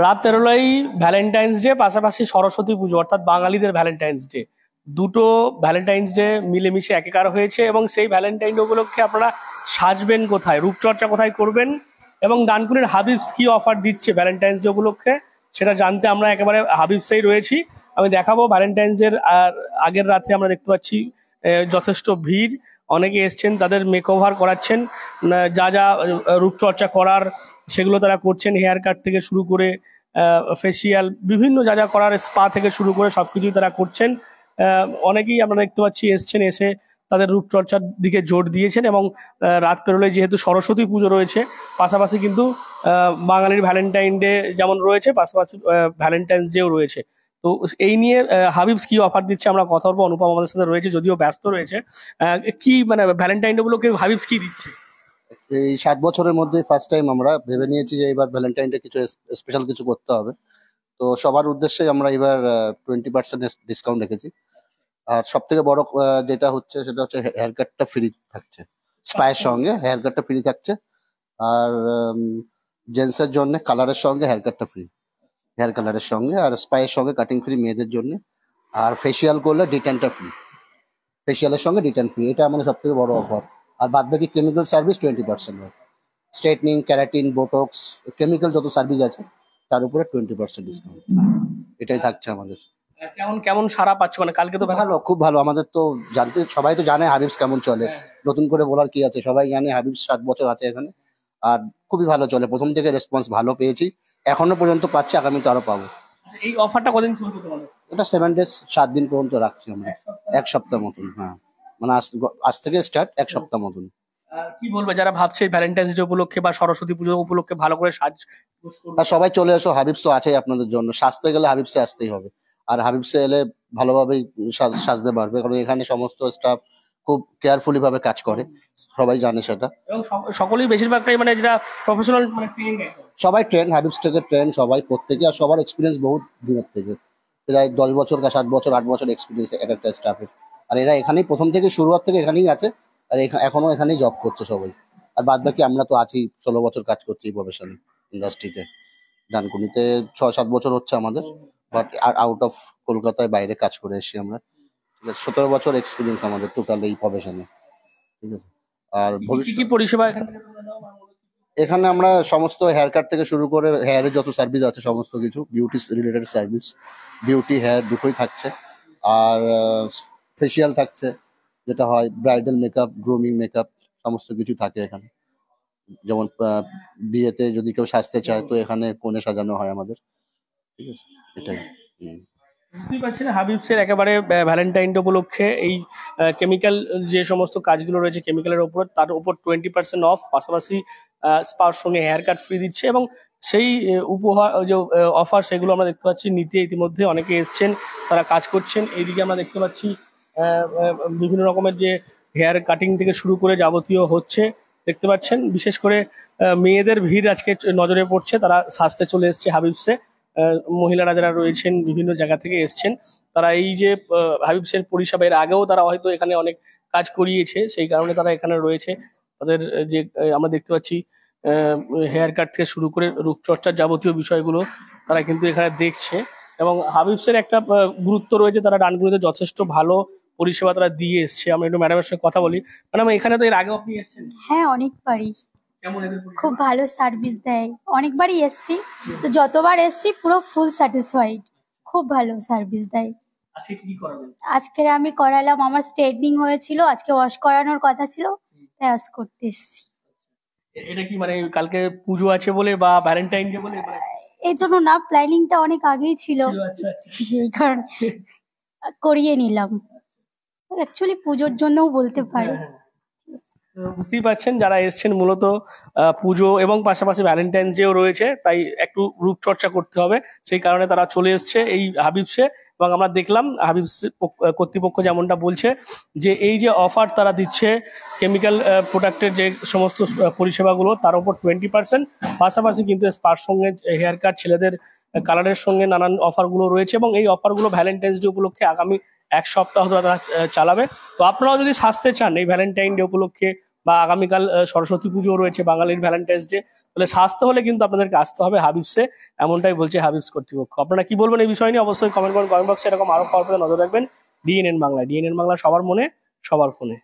রাত তেরোলাই Valentine's day, পাশাপাশি সরস্বতী পুজো অর্থাৎ বাঙালিদের ভ্যালেন্টাইন্স ডে। দুটো ভ্যালেন্টাইন্স ডে মিলেমিশে একাকার হয়েছে এবং সেই ভ্যালেন্টাইন ডে উপলক্ষে আপনারা সাজবেন কোথায়, রূপচর্চা কোথায় করবেন এবং ডানকুনির হাবিবস কি অফার দিচ্ছে ভ্যালেন্টাইন্স ডে উপলক্ষে সেটা জানতে আমরা একেবারে হাবিবসেই রয়েছি। আমি দেখাবো ভ্যালেন্টাইন্স ডের আগের রাতে আমরা দেখতে পাচ্ছি যথেষ্ট ভিড়, অনেকে এসছেন, তাদের মেকওভার করাচ্ছেন, যা যা রূপচর্চা করার সেগুলো তারা করছেন, হেয়ার কাট থেকে শুরু করে ফেসিয়াল, বিভিন্ন যা যা করার, স্পা থেকে শুরু করে সবকিছুই তারা করছেন। অনেকেই আমরা দেখতে পাচ্ছি এসছেন, এসে তাদের রূপচর্চার দিকে জোর দিয়েছেন এবং রাত পেরোলে যেহেতু সরস্বতী পুজো রয়েছে, পাশাপাশি কিন্তু বাঙালির ভ্যালেন্টাইন ডে যেমন রয়েছে, পাশাপাশি ভ্যালেন্টাইন্স ডেও রয়েছে। তো এই নিয়ে হাবিবস কি অফার দিচ্ছে আমরা কথা বলবো। অনুপম আমাদের সাথে রয়েছে, যদিও ব্যস্ত রয়েছে। কি মানে ভ্যালেন্টাইন ডে গুলোকে হাবিবস কি দিচ্ছে? এই 7 বছরের মধ্যে ফার্স্ট টাইম আমরা ভেবে নিয়েছি যে এবার ভ্যালেন্টাইন ডে কিছু স্পেশাল কিছু করতে হবে। তো সবার উদ্দেশ্যে আমরা এবার 20% ডিসকাউন্ট রেখেছি। আর সব থেকে বড় যেটা হচ্ছে সেটা হচ্ছে হেয়ার কাটটা ফ্রি থাকছে, স্পায়ের সঙ্গে হেয়ার কাটটা ফ্রি থাকছে। আর জেন্টসের জন্য কালারের সঙ্গে হেয়ার কাটটা ফ্রি, হেয়ার কালারের সঙ্গে, আর স্পায়ের সঙ্গে কাটিং ফ্রি মেয়েদের জন্য। আর ফেসিয়াল করলে ডিটেনটা ফ্রি, ফেসিয়ালের সঙ্গে ডিটেন ফ্রি, এটা আমাদের সব থেকে বড় অফার। আর বাদ বাকি chemical service 20% of. Straightening, keratin, botox, chemical যত সার্ভিস আছে তার উপরে 20% ডিসকাউন্ট। এটাই থাকছে আমাদের। কেমন কেমন সারা পাচ্ছ? মানে কালকে তো ভালো, খুব ভালো। আমাদের তো জানতে, সবাই তো জানে হাবিবস কেমন চলে, নতুন করে বলার কি আছে, সবাই জানে হাবিবস 7 বছর আছে এখানে। আর খুবই ভালো চলে, প্রথম থেকে রেসপন্স ভালো পেয়েছি, এখনো পর্যন্ত পাচ্ছি, আগামী তো আরো পাবো। এই অফারটা কদিন চলবে তোমাদের? এটা 7 ডেজ, 7 দিন পর্যন্ত রাখছি আমরা, 1 সপ্তাহ মতন। হ্যাঁ, মানে আজ থেকে স্টার্ট 1 সপ্তাহ মতন। কি বলবে যারা ভাবছে ভ্যালেন্টাইন্স ডে উপলক্ষে বা সরস্বতী পুজো উপলক্ষে ভালো করে সাজ করবে? আর সবাই চলে এসো, হাবিবস তো আছেই আপনাদের জন্য। সাজতে গেলে হাবিবসে আসতেই হবে, আর হাবিবসে এলে ভালোভাবেই সাজতে পারবে, কারণ এখানে সমস্ত স্টাফ খুব কেয়ারফুলি ভাবে কাজ করে, সবাই জানে সেটা। এবং সকলেই বেশিরভাগটাই মানে যেটা প্রফেশনাল, মানে ট্রেনিং। সবাই ট্রেন, হাবিবস থেকে ট্রেন সবাই, প্রত্যেকে। আর সবার এক্সপিরিয়েন্স বহুত দিনের থেকে, প্রায় 10 বছর, 7 বছর, 8 বছর এক্সপিরিয়েন্স এক একটা স্টাফের। আর এরা এখানেই প্রথম থেকে, শুরুয়াত থেকে এখানেই আছে, আর এখনো এখানেই জব করছে সবাই। আর বাদ বাকি আমরা তো আছি, 16 বছর কাজ করছি এই প্রফেশনে, ইন্ডাস্ট্রিতে। ডানকুনিতে 6-7 বছর হচ্ছে আমাদের, বাট আর আউট অফ কলকাতায় বাইরে কাজ করে এসেছি আমরা। ঠিক আছে, 17 বছর এক্সপিরিয়েন্স আমাদের টোটাল এই প্রফেশনে। ঠিক আছে। আর কি পরিষেবা এখানে? এখানে আমরা সমস্ত হেয়ার কাট থেকে শুরু করে হেয়ারের যত সার্ভিস আছে সমস্ত কিছু, beauty related service, beauty hair দুটোই থাকছে। আর ফেসিয়াল থাকছে, যেটা হয় ব্রাইডাল মেকআপ, গ্রুমিং মেকআপ, সমস্ত কিছু থাকে এখানে। যেমন বিয়েতে যদি কেউ সাজতে চায় তো এখানে কনে সাজানো হয় আমাদের। ঠিক আছে, এটাই। বুঝতেই পারছেন হাবিবসের একেবারে ভ্যালেন্টাইন ডে উপলক্ষে এই কেমিক্যাল যে সমস্ত কাজগুলো রয়েছে কেমিক্যালের উপর, তার উপর 20% অফ, পাশাপাশি স্পার সঙ্গে হেয়ার কাট ফ্রি দিচ্ছে। এবং সেই উপহার যে অফার সেগুলো আমরা দেখতে পাচ্ছি নিতে ইতিমধ্যে অনেকে এসছেন, তারা কাজ করছেন। এইদিকে আমরা দেখতে পাচ্ছি বিভিন্ন রকমের যে হেয়ার কাটিং থেকে শুরু করে যাবতীয় হচ্ছে দেখতে পাচ্ছেন। বিশেষ করে মেয়েদের ভিড় আজকে নজরে পড়ছে, তারা সাজতে চলে এসছে হাবিবসে। মহিলারা যারা রয়েছেন বিভিন্ন জায়গা থেকে এসছেন, তারা এই যে হাবিবসের পরিষেবা, এর আগেও তারা হয়তো এখানে অনেক কাজ করিয়েছে, সেই কারণে তারা এখানে রয়েছে। তাদের যে আমরা দেখতে পাচ্ছি হেয়ার কাট থেকে শুরু করে রূপচর্চার যাবতীয় বিষয়গুলো তারা কিন্তু এখানে দেখছে। এবং হাবিবসের একটা গুরুত্ব রয়েছে, তারা ডানকুনিতে যথেষ্ট ভালো পরিষেবা তারা দিয়ে এসছে। আমরা একটু ম্যাডামের সঙ্গে কথা বলি। ম্যাডাম, এখানে তো এর আগেও আপনি এসছেন? হ্যাঁ, অনেকবারই। কেমন এদের পরিষেবা? খুব ভালো সার্ভিস দেয়, অনেকবারই এসছি, তো যতবার এসছি পুরো ফুল স্যাটিসফাইড, খুব ভালো সার্ভিস দেয়। আজকে কি করাবেন? আজকে আমি করালাম, আমার স্ট্রেটনিং হয়েছিল, আজকে ওয়াশ করানোর কথা ছিল, তাই ওয়াশ করতে এসছি। এটা কি মানে কালকে পুজো আছে বলে বা ভ্যালেন্টাইন ডে বলে? এই জন্য না, প্ল্যানিংটা অনেক আগেই ছিল, আচ্ছা, সেই কারণে করিয়ে নিলাম। অ্যাকচুয়ালি পুজোর জন্যও বলতে পারি। বুঝতেই পারছেন যারা এসছেন মূলত পুজো এবং পাশাপাশি ভ্যালেন্টাইন্স ডেও রয়েছে, তাই একটু রূপচর্চা করতে হবে, সেই কারণে তারা চলে এসছে এই হাবিবসে। এবং আমরা দেখলাম হাবিবস কর্তৃপক্ষ যেমনটা বলছে যে এই যে অফার তারা দিচ্ছে কেমিক্যাল প্রোডাক্টের যে সমস্ত পরিষেবাগুলো, তার উপর 20%, পাশাপাশি কিন্তু স্পার সঙ্গে হেয়ার কাট, ছেলেদের কালারের সঙ্গে নানান অফারগুলো রয়েছে। এবং এই অফারগুলো ভ্যালেন্টাইন্স ডে উপলক্ষে আগামী 1 সপ্তাহ তারা চালাবে। তো আপনারাও যদি সাজতে চান এই ভ্যালেন্টাইন ডে উপলক্ষে বা আগামীকাল সরস্বতী পুজো রয়েছে বাঙালির ভ্যালেন্টাইন্স ডে, তাহলে স্বাস্থ্য হলে কিন্তু আপনাদেরকে আসতে হবে হাবিবসে, এমনটাই বলছে হাবিবস কর্তৃপক্ষ। আপনারা কি বলবেন এই বিষয় নিয়ে অবশ্যই কমেন্ট করুন কমেন্ট বক্সে। এরকম আরো খবর পেতে নজর রাখবেন ডিএনএন বাংলা। ডিএনএন বাংলা সবার মনে সবার ফোনে।